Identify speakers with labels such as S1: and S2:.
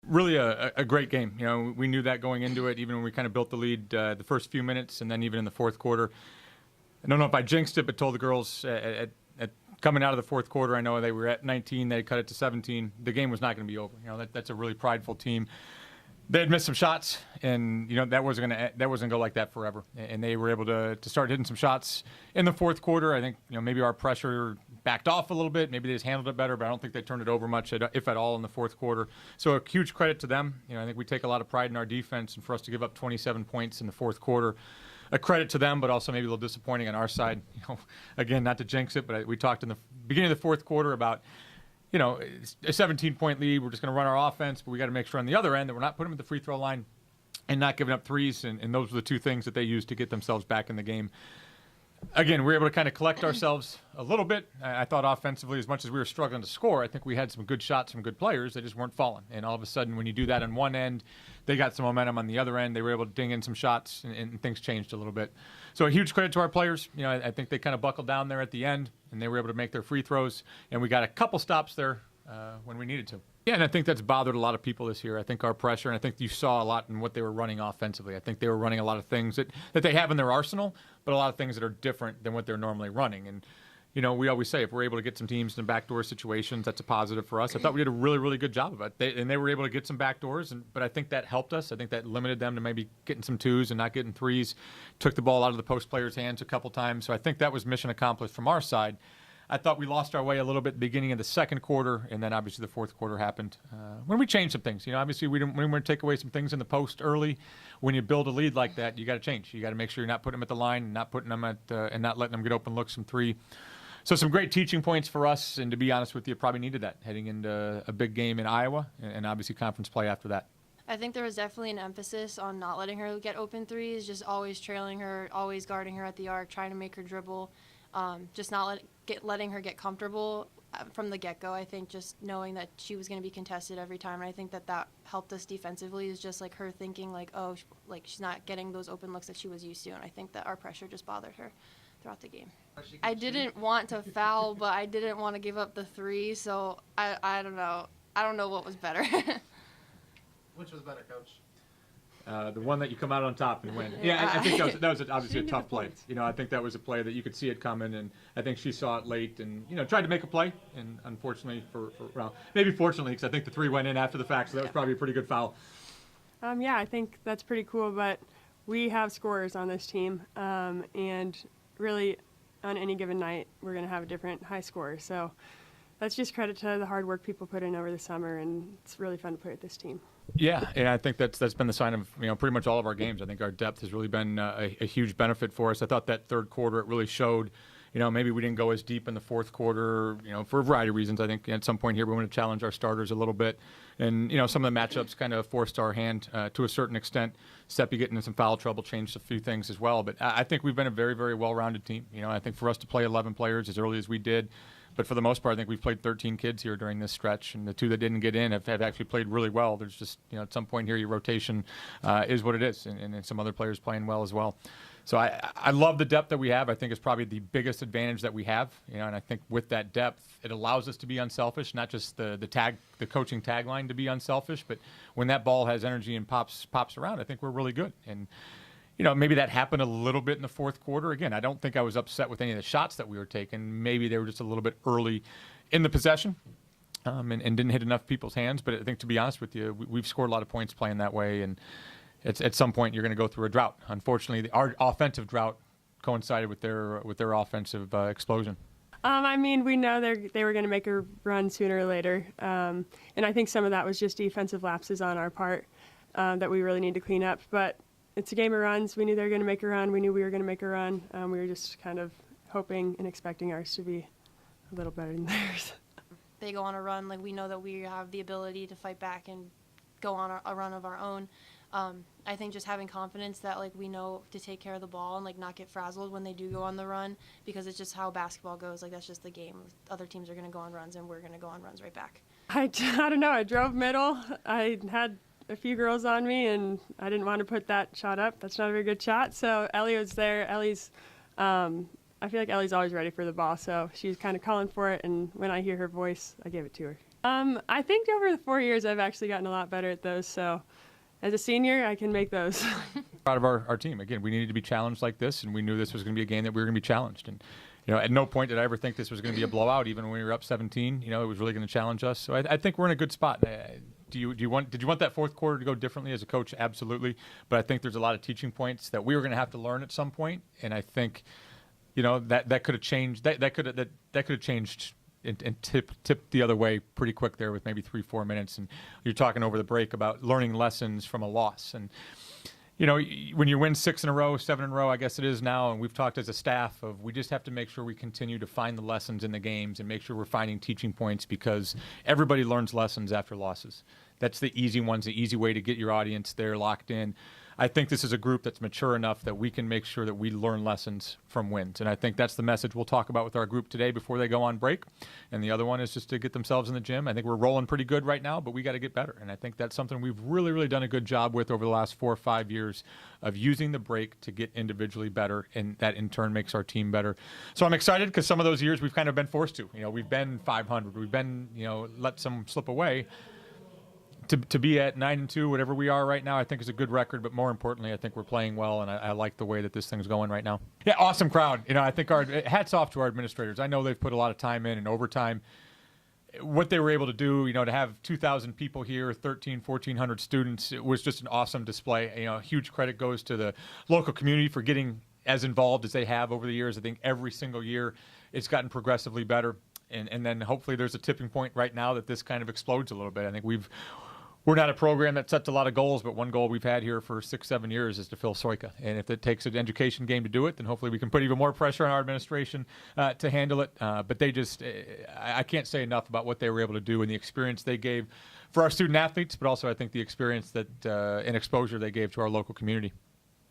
S1: Really a great game. You know, we knew that going into it, even when we kind of built the lead the first few minutes, and then even in the fourth quarter. I don't know if I jinxed it, but told the girls at coming out of the fourth quarter, I know they were at 19, they cut it to 17. The game was not going to be over. You know, that's a really prideful team. They had missed some shots, and that wasn't going to go like that forever. And they were able to start hitting some shots in the fourth quarter. I think maybe our pressure backed off a little bit. Maybe they just handled it better, but I don't think they turned it over much, if at all, in the fourth quarter. So a huge credit to them. I think we take a lot of pride in our defense, and for us to give up 27 points in the fourth quarter, a credit to them, but also maybe a little disappointing on our side. Again, not to jinx it, but we talked in the beginning of the fourth quarter about a 17-point lead. We're just going to run our offense, but we got to make sure on the other end that we're not putting them at the free throw line and not giving up threes. And those were the two things that they used to get themselves back in the game. Again, we were able to kind of collect ourselves a little bit. I thought offensively, as much as we were struggling to score, I think we had some good shots from good players. They just weren't falling. And all of a sudden, when you do that on one end, they got some momentum on the other end. They were able to ding in some shots, and things changed a little bit. So a huge credit to our players. I think they kind of buckled down there at the end, and they were able to make their free throws. And we got a couple stops there when we needed to. Yeah, and I think that's bothered a lot of people this year. I think our pressure, and I think you saw a lot in what they were running offensively. I think they were running a lot of things that they have in their arsenal, but a lot of things that are different than what they're normally running. And, we always say if we're able to get some teams in backdoor situations, that's a positive for us. I thought we did a really, really good job of it. And they were able to get some backdoors, but I think that helped us. I think that limited them to maybe getting some twos and not getting threes, took the ball out of the post players' hands a couple times. So I think that was mission accomplished from our side. I thought we lost our way a little bit at the beginning of the second quarter, and then obviously the fourth quarter happened when we changed some things. Obviously we didn't want to take away some things in the post early. When you build a lead like that, you got to change. You got to make sure you're not putting them at the line, and not putting them at and not letting them get open looks from three. So some great teaching points for us, and to be honest with you, probably needed that heading into a big game in Iowa, and obviously conference play after that.
S2: I think there was definitely an emphasis on not letting her get open threes, just always trailing her, always guarding her at the arc, trying to make her dribble, just not letting her get comfortable from the get-go. I think just knowing that she was going to be contested every time, and I think that helped us defensively, is just like her thinking she's not getting those open looks that she was used to, and I think that our pressure just bothered her throughout the game. I didn't want to foul, but I didn't want to give up the three, so I don't know. I don't know what was better.
S3: Which was better, Coach?
S1: The one that you come out on top and win. Yeah, I think that was obviously a tough play. I think that was a play that you could see it coming, and I think she saw it late and tried to make a play, and unfortunately maybe fortunately, because I think the three went in after the fact, so that was probably a pretty good foul.
S4: Yeah, I think that's pretty cool, but we have scorers on this team, and really on any given night we're going to have a different high scorer. So that's just credit to the hard work people put in over the summer, and it's really fun to play with this team.
S1: Yeah, and I think that's been the sign of pretty much all of our games. I think our depth has really been a huge benefit for us. I thought that third quarter it really showed. Maybe we didn't go as deep in the fourth quarter, for a variety of reasons. I think at some point here we want to challenge our starters a little bit. And, some of the matchups kind of forced our hand to a certain extent. Seppi getting in some foul trouble changed a few things as well. But I think we've been a very, very well-rounded team. I think for us to play 11 players as early as we did, but for the most part, I think we've played 13 kids here during this stretch, and the two that didn't get in have actually played really well. There's just, at some point here, your rotation is what it is, and some other players playing well as well. So I love the depth that we have. I think it's probably the biggest advantage that we have, and I think with that depth, it allows us to be unselfish, not just the coaching tagline to be unselfish, but when that ball has energy and pops around, I think we're really good. And maybe that happened a little bit in the fourth quarter. Again, I don't think I was upset with any of the shots that we were taking. Maybe they were just a little bit early in the possession and didn't hit enough people's hands. But I think, to be honest with you, we've scored a lot of points playing that way. And at some point, you're going to go through a drought. Unfortunately, our offensive drought coincided with their offensive explosion.
S4: We know they were going to make a run sooner or later. And I think some of that was just defensive lapses on our part that we really need to clean up. But it's a game of runs. We knew they were going to make a run. We knew we were going to make a run. We were just kind of hoping and expecting ours to be a little better than theirs.
S2: They go on a run. We know that we have the ability to fight back and go on a run of our own. I think just having confidence that we know to take care of the ball and not get frazzled when they do go on the run, because it's just how basketball goes. That's just the game. Other teams are going to go on runs, and we're going to go on runs right back.
S4: I don't know. I drove middle. I had a few girls on me, and I didn't want to put that shot up. That's not a very good shot. So Ellie was there. I feel like Ellie's always ready for the ball, so she was kind of calling for it, and when I hear her voice, I gave it to her. I think over the 4 years, I've actually gotten a lot better at those. So as a senior, I can make those.
S1: Proud of our team. Again, we needed to be challenged like this, and we knew this was going to be a game that we were going to be challenged. And at no point did I ever think this was going to be a blowout. Even when we were up 17, it was really going to challenge us. So I think we're in a good spot. Did you want that fourth quarter to go differently as a coach? Absolutely. But I think there's a lot of teaching points that we were going to have to learn at some point, and I think that could have changed. That could have changed and tipped the other way pretty quick there with maybe 3-4 minutes. And you're talking over the break about learning lessons from a loss. And when you win 6 in a row, 7 in a row, I guess it is now, and we've talked as a staff of we just have to make sure we continue to find the lessons in the games and make sure we're finding teaching points, because everybody learns lessons after losses. That's the easy ones, the easy way to get your audience there locked in. I think this is a group that's mature enough that we can make sure that we learn lessons from wins. And I think that's the message we'll talk about with our group today before they go on break. And the other one is just to get themselves in the gym. I think we're rolling pretty good right now, but we got to get better. And I think that's something we've really, really done a good job with over the last 4 or 5 years of using the break to get individually better. And that in turn makes our team better. So I'm excited because some of those years we've kind of been forced to. We've been 500. We've been, let some slip away. To be at 9-2, whatever we are right now, I think is a good record. But more importantly, I think we're playing well, and I like the way that this thing's going right now. Yeah, awesome crowd. I think our hats off to our administrators. I know they've put a lot of time in and overtime. What they were able to do, to have 2,000 people here, 1,400 students, it was just an awesome display. Huge credit goes to the local community for getting as involved as they have over the years. I think every single year it's gotten progressively better. And then hopefully there's a tipping point right now that this kind of explodes a little bit. I think we're not a program that sets a lot of goals, but one goal we've had here for 6-7 years is to fill Soika. And if it takes an education game to do it, then hopefully we can put even more pressure on our administration to handle it. But they just, I can't say enough about what they were able to do and the experience they gave for our student athletes, but also I think the experience that and exposure they gave to our local community.